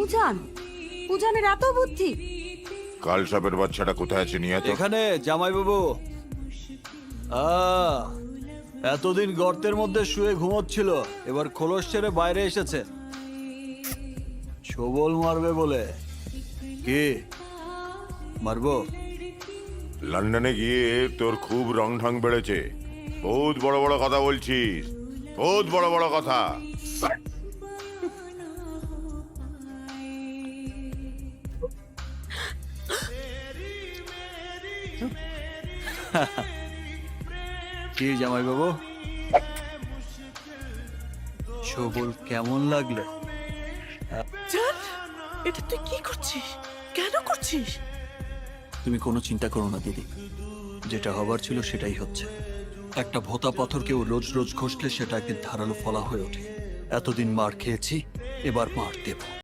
উজান, উজানের এত বুদ্ধি। কাল সাপের বাচ্চাটা কোথায় আছে নিয়ে তো? এখানে জামাই বাবু। এতদিন গর্তের মধ্যে শুয়ে ঘুমোচ্ছিল, এবার খোলস ছেড়ে বাইরে এসেছে ছবল মারবে বলে। কি মারবো? লন্ডনে গিয়ে তোর খুব রং ঢং বেড়েছে। বহুত বড় বড় কথা বলছিস, বহুত বড় বড় কথা। কি জামাই বাবু, ছবল কেমন লাগলো? জান, এটা তুই কি করছিস? কেন করছিস? তুমি কোনো চিন্তা করো না দিদি, যেটা হবার ছিল সেটাই হচ্ছে। একটা ভোঁতা পাথরকেও রোজ রোজ ঘষলে সেটা একদিন ধারালো ফলা হয়ে ওঠে। এতদিন মার খেয়েছি, এবার মার দেব।